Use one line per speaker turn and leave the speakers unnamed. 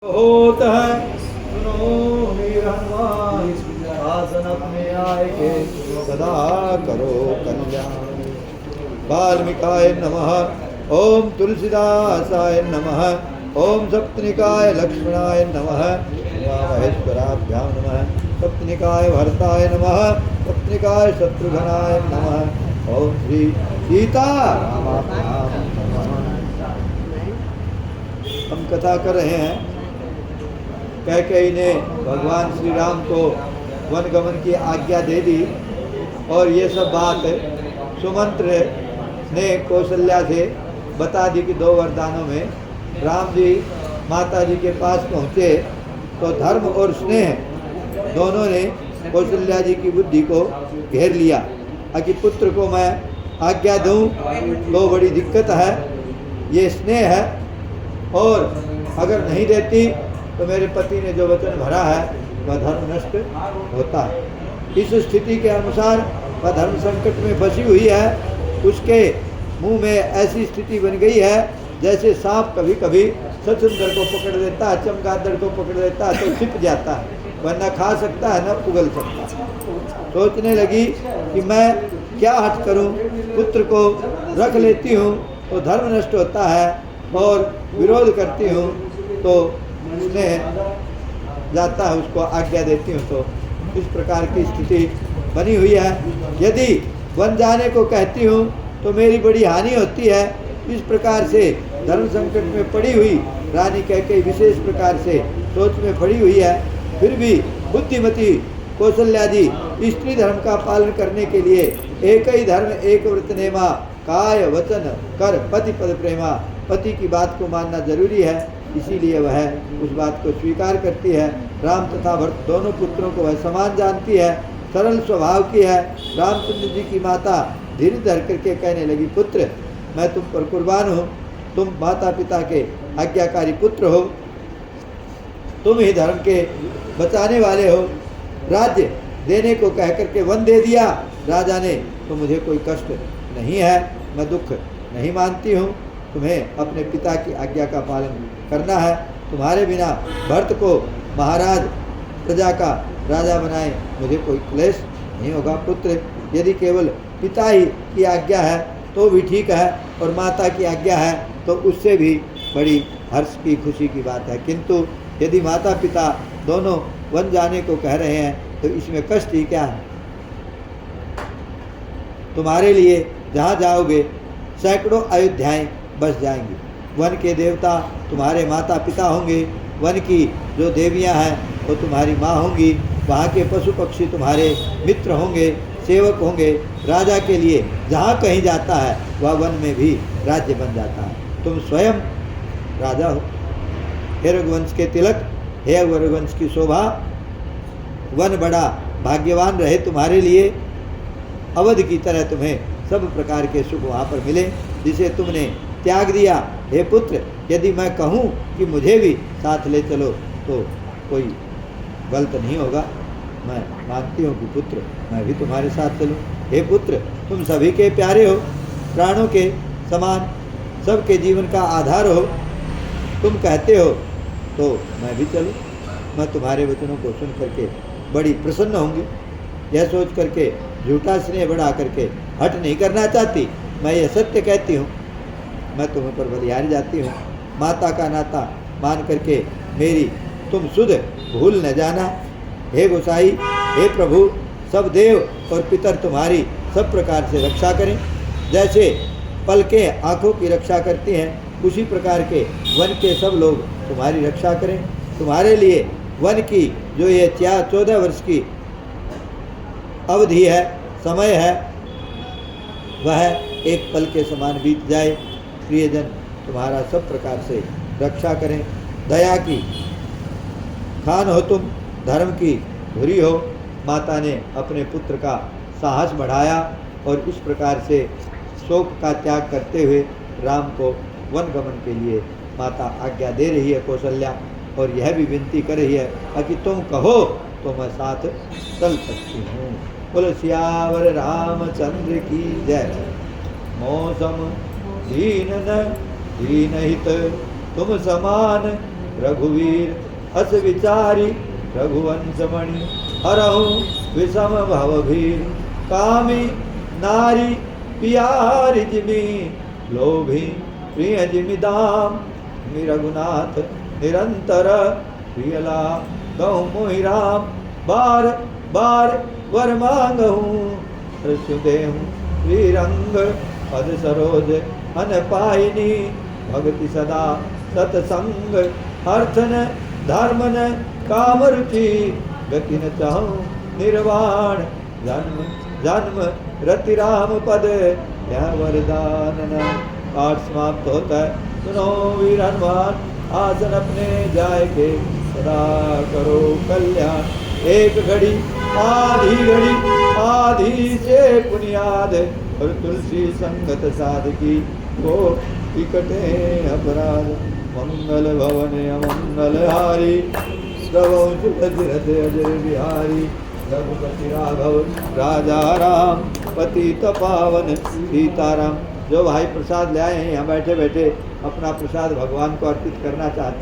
होत है सुनो वीर हनुमान, शासन अपने आए के सदा करो कल्याण। वाल्मीकाय नमः। ओम तुलसीदासाय नमः। ओम सप्तनिकाय लक्ष्मणाय नमः। उमामहेश्वराभ्यां नमः। सप्तनिकाय भरताय नमः। सप्तनिकाय शत्रुघ्नाय नमः। ओम श्री सीतारामाभ्यां नमः। हम कथा कर रहे हैं। कैकेयी ने भगवान श्री राम को वन गमन की आज्ञा दे दी और ये सब बात सुमंत्र ने कौशल्या से बता दी कि 2 वरदानों में राम जी माता जी के पास पहुँचे तो धर्म और स्नेह दोनों ने कौशल्या जी की बुद्धि को घेर लिया कि पुत्र को मैं आज्ञा दूं तो बड़ी दिक्कत है, ये स्नेह है और अगर नहीं देती तो मेरे पति ने जो वचन भरा है वह धर्म नष्ट होता है। इस स्थिति के अनुसार वह धर्म संकट में फंसी हुई है। उसके मुंह में ऐसी स्थिति बन गई है जैसे सांप कभी कभी सचुंदर को पकड़ लेता है, चमगादड़ को पकड़ लेता है तो छिप जाता है, वह न खा सकता है न उगल सकता है। सोचने लगी कि मैं क्या हट करूं, पुत्र को रख लेती हूं तो धर्म नष्ट होता है और विरोध करती हूं तो स्नेह जाता है, उसको आज्ञा देती हूँ तो इस प्रकार की स्थिति बनी हुई है। यदि वन जाने को कहती हूँ तो मेरी बड़ी हानि होती है। इस प्रकार से धर्म संकट में पड़ी हुई रानी कैकेयी विशेष प्रकार से सोच में पड़ी हुई है। फिर भी बुद्धिमती कौशल्या जी स्त्री धर्म का पालन करने के लिए एक ही धर्म एक व्रत नेमा, काय वचन कर पति पद प्रेमा, पति की बात को मानना जरूरी है, इसीलिए वह उस बात को स्वीकार करती है। राम तथा भरत दोनों पुत्रों को वह समान जानती है, सरल स्वभाव की है। रामचंद्र जी की माता धीरे धर करके कहने लगी, पुत्र मैं तुम पर कुर्बान हूँ, तुम माता पिता के आज्ञाकारी पुत्र हो, तुम ही धर्म के बचाने वाले हो। राज्य देने को कह करके वन दे दिया राजा ने तो मुझे कोई कष्ट नहीं है, मैं दुख नहीं मानती हूँ। तुम्हें अपने पिता की आज्ञा का पालन करना है। तुम्हारे बिना भरत को महाराज प्रजा का राजा बनाए मुझे कोई क्लेश नहीं होगा। पुत्र यदि केवल पिता ही की आज्ञा है तो भी ठीक है और माता की आज्ञा है तो उससे भी बड़ी हर्ष की खुशी की बात है, किंतु यदि माता पिता दोनों वन जाने को कह रहे हैं तो इसमें कष्ट ही क्या है। तुम्हारे लिए जहाँ जाओगे सैकड़ों अयोध्याएं बस जाएंगी। वन के देवता तुम्हारे माता पिता होंगे, वन की जो देवियां हैं वो तुम्हारी माँ होंगी, वहाँ के पशु पक्षी तुम्हारे मित्र होंगे, सेवक होंगे। राजा के लिए जहाँ कहीं जाता है वह वन में भी राज्य बन जाता है। तुम स्वयं राजा हो। हे रघुवंश के तिलक, हे रघुवंश की शोभा, वन बड़ा भाग्यवान रहे तुम्हारे लिए। अवध की तरह तुम्हें सब प्रकार के सुख वहाँ पर मिले जिसे तुमने त्याग दिया। हे पुत्र यदि मैं कहूँ कि मुझे भी साथ ले चलो तो कोई गलत नहीं होगा, मैं मानती हूँ कि पुत्र मैं भी तुम्हारे साथ चलूँ। हे पुत्र तुम सभी के प्यारे हो, प्राणों के समान, सबके जीवन का आधार हो, तुम कहते हो तो मैं भी चलूँ। मैं तुम्हारे वचनों को सुन करके बड़ी प्रसन्न होंगी। यह सोच करके झूठा स्नेह बढ़ा करके हट नहीं करना चाहती, मैं यह सत्य कहती हूँ, मैं तुम्हें पर बलिहारी जाती हूँ। माता का नाता मान करके मेरी तुम सुध भूल न जाना। हे गोसाई, हे प्रभु, सब देव और पितर तुम्हारी सब प्रकार से रक्षा करें। जैसे पलकें आँखों की रक्षा करती हैं उसी प्रकार के वन के सब लोग तुम्हारी रक्षा करें। तुम्हारे लिए वन की जो ये 14 वर्ष की अवधि है, समय है, वह एक पल के समान बीत जाए। प्रियजन तुम्हारा सब प्रकार से रक्षा करें। दया की खान हो तुम, धर्म की धुरी हो। माता ने अपने पुत्र का साहस बढ़ाया और इस प्रकार से शोक का त्याग करते हुए राम को वन गमन के लिए माता आज्ञा दे रही है कौशल्या, और यह भी विनती कर रही है कि तुम कहो तो मैं साथ चल सकती हूँ। बोलो सियावर रामचंद्र की जय। मौसम दीन न दीन हित तुम समान रघुवीर अस विचारी रघुवंश मणि हरहु विषम भवभीर कामी नारी पियारी जिमि लोभी प्रिय जिमि दाम मि रघुनाथ निरंतर प्रियला कहूँ मोहि राम बार बार वर मांगहूँ हृदय श्रीरंग पद सरोज अन पायनी भक्ति सदा सतसंग अर्थन धर्मन काम रुचि गति न चाहूँ निर्वाण जन्म जन्म रति राम पद यह वरदान पाठ समाप्त होता है। सुनो वीर हनुमान आसन अपने जाय के सदा करो कल्याण। एक घड़ी आधी से पुनियाद और तुलसी संगत साधकी को टिकटे अपराध मंगल भवन अमंगल हारी अजर बिहारी रघुपति राघव राजा राम पतित पावन सीताराम। जो भाई प्रसाद ले आए हैं यहाँ बैठे बैठे अपना प्रसाद भगवान को अर्पित करना चाहते हैं।